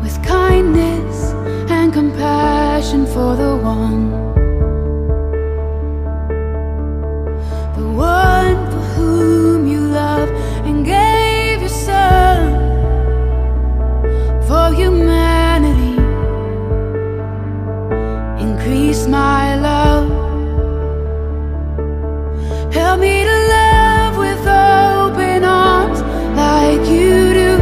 with kindness and compassion for the one for whom you love and gave your son for humanity. Increase my love, help me to love with open arms like you do.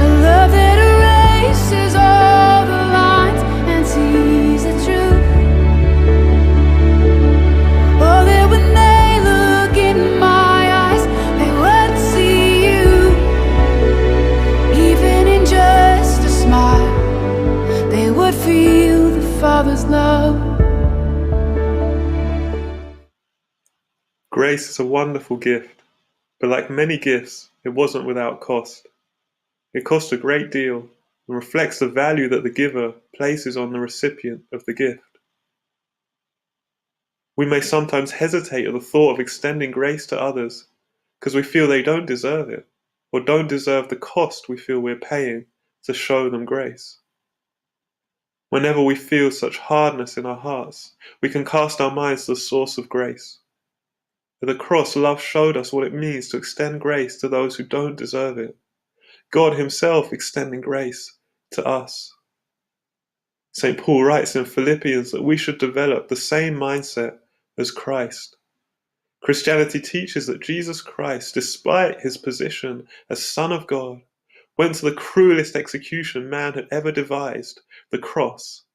A love that erases all the lines and sees the truth. Oh, that when they look in my eyes, they would see you. Even in just a smile, they would feel the Father's love. Grace is a wonderful gift, but like many gifts, it wasn't without cost. It cost a great deal and reflects the value that the giver places on the recipient of the gift. We may sometimes hesitate at the thought of extending grace to others because we feel they don't deserve it, or don't deserve the cost we feel we're paying to show them grace. Whenever we feel such hardness in our hearts, we can cast our minds to the source of grace. At the cross, love showed us what it means to extend grace to those who don't deserve it. God himself extending grace to us. St. Paul writes in Philippians that we should develop the same mindset as Christ. Christianity teaches that Jesus Christ, despite his position as Son of God, went to the cruelest execution man had ever devised, the cross,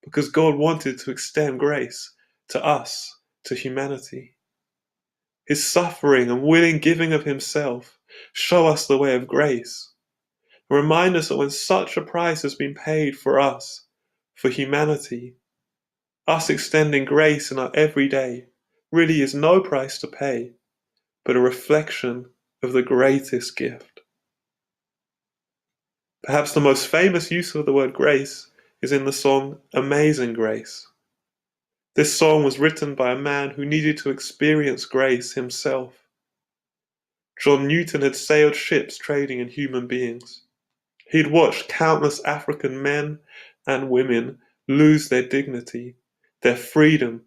because God wanted to extend grace to us, to humanity. His suffering and willing giving of himself show us the way of grace, and remind us that when such a price has been paid for us, for humanity, us extending grace in our everyday really is no price to pay, but a reflection of the greatest gift. Perhaps the most famous use of the word grace is in the song Amazing Grace. This song was written by a man who needed to experience grace himself. John Newton had sailed ships trading in human beings. He'd watched countless African men and women lose their dignity, their freedom,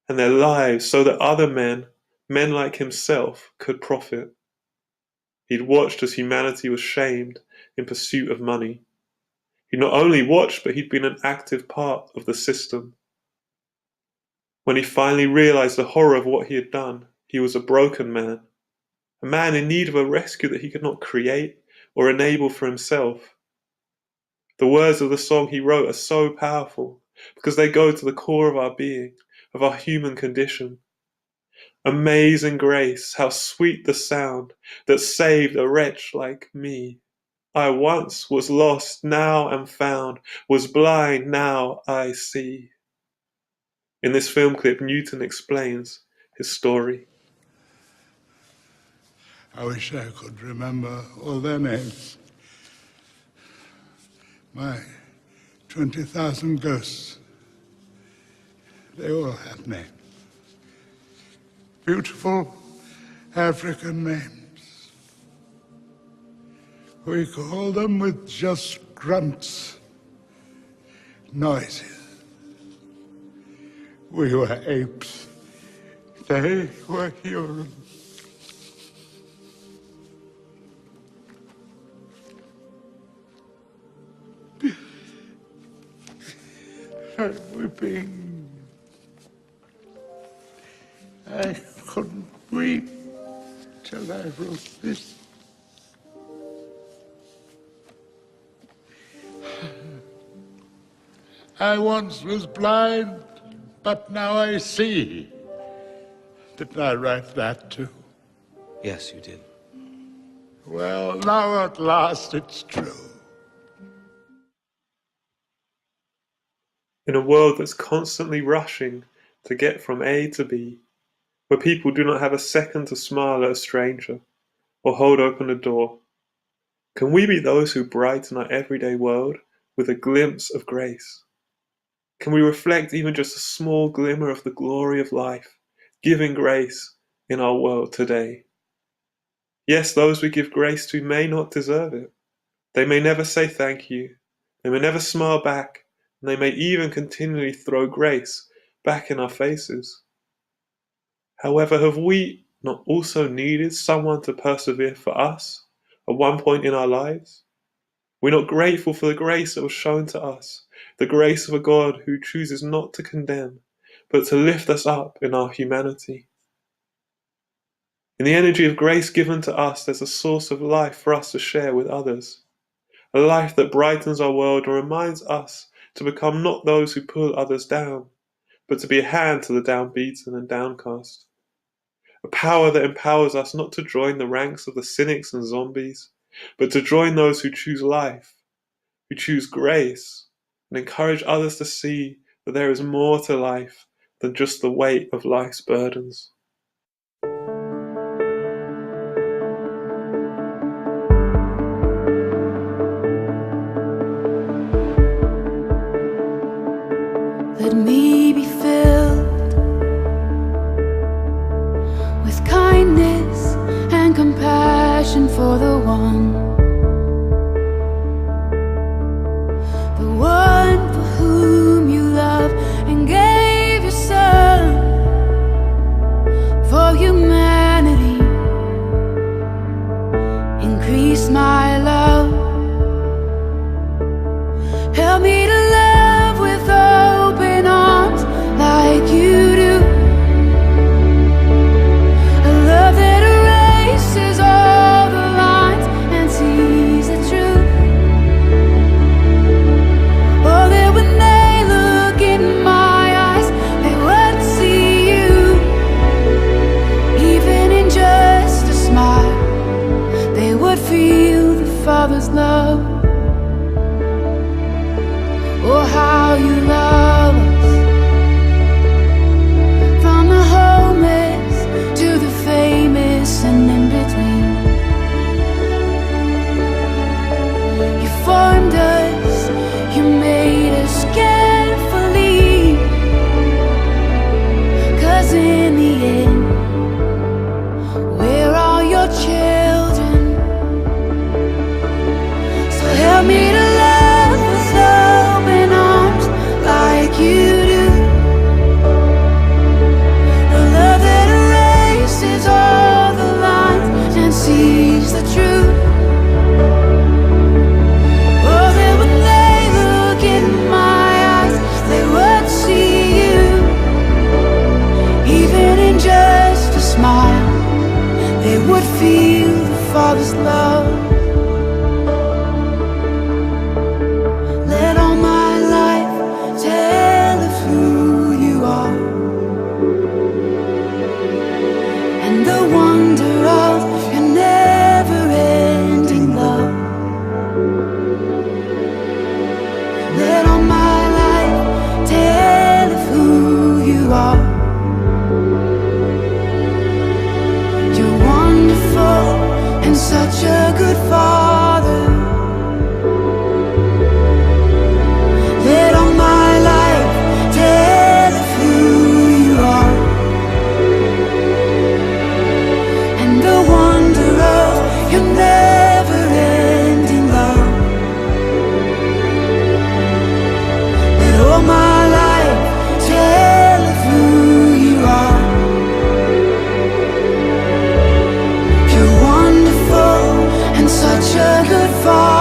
and their lives so that other men like himself, could profit. He'd watched as humanity was shamed in pursuit of money. He'd not only watched, but he'd been an active part of the system. When he finally realized the horror of what he had done, he was a broken man, a man in need of a rescue that he could not create or enable for himself. The words of the song he wrote are so powerful because they go to the core of our being, of our human condition. Amazing grace, how sweet the sound that saved a wretch like me. I once was lost, now am found, was blind, now I see. In this film clip, Newton explains his story. I wish I could remember all their names. My 20,000 ghosts, they all have names. Beautiful African names. We call them with just grunts, noises. We were apes. They were humans. I'm weeping. I couldn't breathe till I wrote this. I once was blind, but now I see. Didn't I write that too? Yes, you did. Well, now at last it's true. In a world that's constantly rushing to get from A to B, where people do not have a second to smile at a stranger or hold open a door, can we be those who brighten our everyday world with a glimpse of grace? Can we reflect even just a small glimmer of the glory of life, giving grace in our world today? Yes, those we give grace to may not deserve it, They may never say thank you, they may never smile back, and they may even continually throw grace back in our faces. However, have we not also needed someone to persevere for us at one point in our lives? We're not grateful for the grace that was shown to us, the grace of a God who chooses not to condemn, but to lift us up in our humanity. In the energy of grace given to us, there's a source of life for us to share with others, a life that brightens our world and reminds us to become not those who pull others down, but to be a hand to the downbeaten and downcast. A power that empowers us not to join the ranks of the cynics and zombies, but to join those who choose life, who choose grace, and encourage others to see that there is more to life than just the weight of life's burdens. Let me be filled with kindness and compassion for the one for whom you love and gave your son. For humanity, increase my love. Help me to love with open arms like you do. A love that erases all the lines and sees the truth. Oh, that when they look in my eyes, they would see you. Even in just a smile, they would feel the Father's love. Oh, how you love us, from the homeless to the famous and in between. You formed us, you made us carefully, 'cause in the end, we're all your children. So help me to love with open arms like you do. A love that erases all the lines and sees the truth. Oh, that when they look in my eyes, they would see you. Even in just a smile, they would feel the Father's love. Let all my life tell of who you are, and the wonder of your never-ending love. Let all my life tell of who you are. You're wonderful and such a good Father. Let all my life tell of who you are, and the wonder of your never-ending love. Let all my life tell of who you are. You're wonderful and such a good Father.